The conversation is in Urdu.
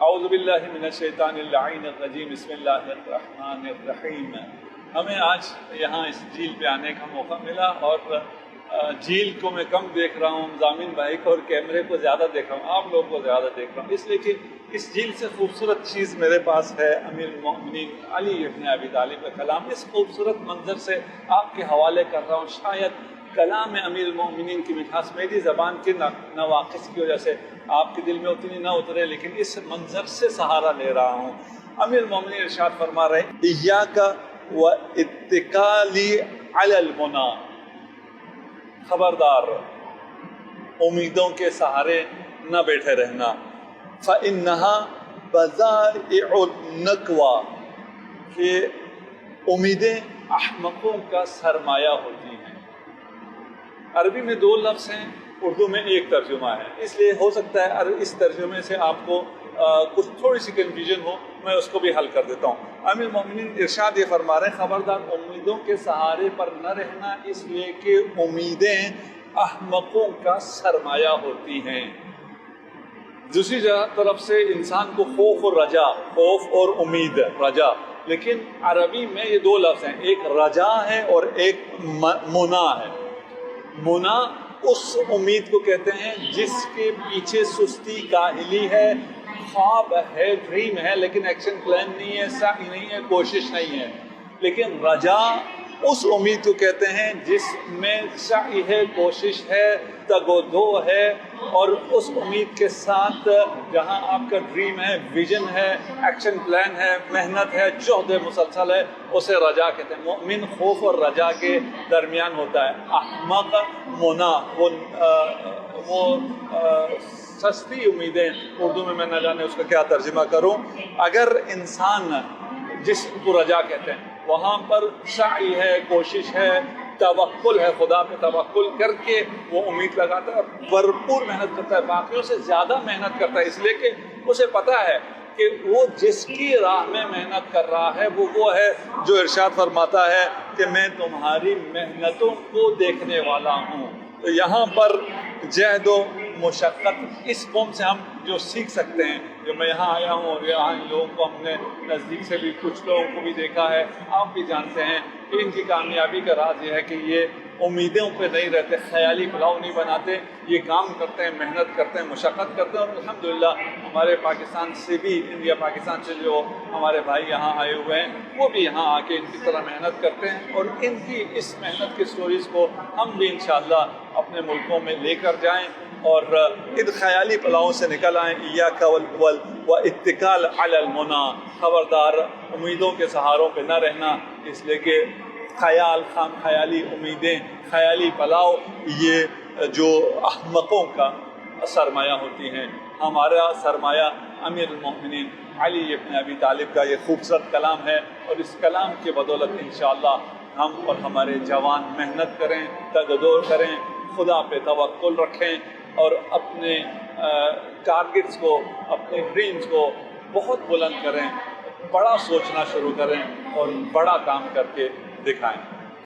اعوذ باللہ من الشیطان اللعین الرجیم بسم اللہ الرحمن الرحیم۔ ہمیں آج یہاں اس جھیل پہ آنے کا موقع ملا اور جھیل کو میں کم دیکھ رہا ہوں، مزامین بھائی کو اور کیمرے کو زیادہ دیکھ رہا ہوں، آپ لوگوں کو زیادہ دیکھ رہا ہوں، اس لیے کہ اس جھیل سے خوبصورت چیز میرے پاس ہے امیر المومنین علی ابن ابی طالب کا کلام۔ اس خوبصورت منظر سے آپ کے حوالے کر رہا ہوں۔ شاید کلام امیر المومنین کی مٹھاس میری زبان کے نواقص کی وجہ سے آپ کے دل میں اتنی نہ اترے، لیکن اس منظر سے سہارا لے رہا ہوں۔ امیر المومنین ارشاد فرما رہے ہیں ایاک و اتکالی علی المنی، خبردار امیدوں کے سہارے نہ بیٹھے رہنا، فإنها بضائع النکوہ، کہ امیدیں احمقوں کا سرمایہ ہوتی ہیں۔ عربی میں دو لفظ ہیں، اردو میں ایک ترجمہ ہے، اس لیے ہو سکتا ہے اس ترجمے سے آپ کو کچھ تھوڑی سی کنفیوژن ہو، میں اس کو بھی حل کر دیتا ہوں۔ امیر المومنین ارشاد یہ فرما رہے ہیں خبردار امیدوں کے سہارے پر نہ رہنا، اس لیے کہ امیدیں احمقوں کا سرمایہ ہوتی ہیں۔ دوسری طرف سے انسان کو خوف اور رجا، خوف اور امید، رجا، لیکن عربی میں یہ دو لفظ ہیں، ایک رجا ہے اور ایک منا ہے۔ منا اس امید کو کہتے ہیں جس کے پیچھے سستی کاہلی ہے، خواب ہے، ڈریم ہے، لیکن ایکشن پلان نہیں ہے، سعی نہیں ہے، کوشش نہیں ہے۔ لیکن رجا اس امید کو کہتے ہیں جس میں سعی ہے، کوشش ہے، تگ و دو ہے، اور اس امید کے ساتھ جہاں آپ کا ڈریم ہے، ویژن ہے، ایکشن پلان ہے، محنت ہے، جہد مسلسل ہے، اسے رجا کہتے ہیں۔ مومن خوف اور رجا کے درمیان ہوتا ہے۔ احمق منا، وہ سستی امیدیں، اردو میں نہ جانے اس کا کیا ترجمہ کروں۔ اگر انسان جس کو رجا کہتے ہیں وہاں پر سعی ہے، کوشش ہے، توکل ہے، خدا پہ توکل کر کے وہ امید لگاتا ہے، بھرپور محنت کرتا ہے، باقیوں سے زیادہ محنت کرتا ہے، اس لیے کہ اسے پتہ ہے کہ وہ جس کی راہ میں محنت کر رہا ہے وہ ہے جو ارشاد فرماتا ہے کہ میں تمہاری محنتوں کو دیکھنے والا ہوں۔ تو یہاں پر جہد و مشقت، اس قوم سے ہم جو سیکھ سکتے ہیں، جو میں یہاں آیا ہوں اور یہاں ان لوگوں کو ہم نے نزدیک سے بھی کچھ لوگوں کو بھی دیکھا ہے، آپ بھی جانتے ہیں کہ ان کی کامیابی کا راز یہ ہے کہ یہ امیدوں پہ نہیں رہتے، خیالی پلاؤ نہیں بناتے، یہ کام کرتے ہیں، محنت کرتے ہیں، مشقت کرتے ہیں، اور الحمدللہ ہمارے پاکستان سے بھی، انڈیا پاکستان سے جو ہمارے بھائی یہاں آئے ہوئے ہیں وہ بھی یہاں آ کے ان کی طرح محنت کرتے ہیں، اور ان کی اس محنت کی سٹوریز کو ہم بھی انشاءاللہ اپنے ملکوں میں لے کر جائیں اور ان خیالی پلاؤں سے نکل آئیں۔ ایاک و اتکال علی المنی، خبردار امیدوں کے سہاروں پہ نہ رہنا، اس لیے کہ خیالی امیدیں، خیالی پلاؤ، یہ جو احمقوں کا سرمایہ ہوتی ہیں۔ ہمارا سرمایہ امیر المومنین علی ابن ابی طالب کا یہ خوبصورت کلام ہے، اور اس کلام کے بدولت انشاءاللہ ہم اور ہمارے جوان محنت کریں، تگ و دو کریں، خدا پہ توکل رکھیں، اور اپنے ٹارگٹس کو، اپنے ڈریمز کو بہت بلند کریں، بڑا سوچنا شروع کریں اور بڑا کام کر کے دکھائیں۔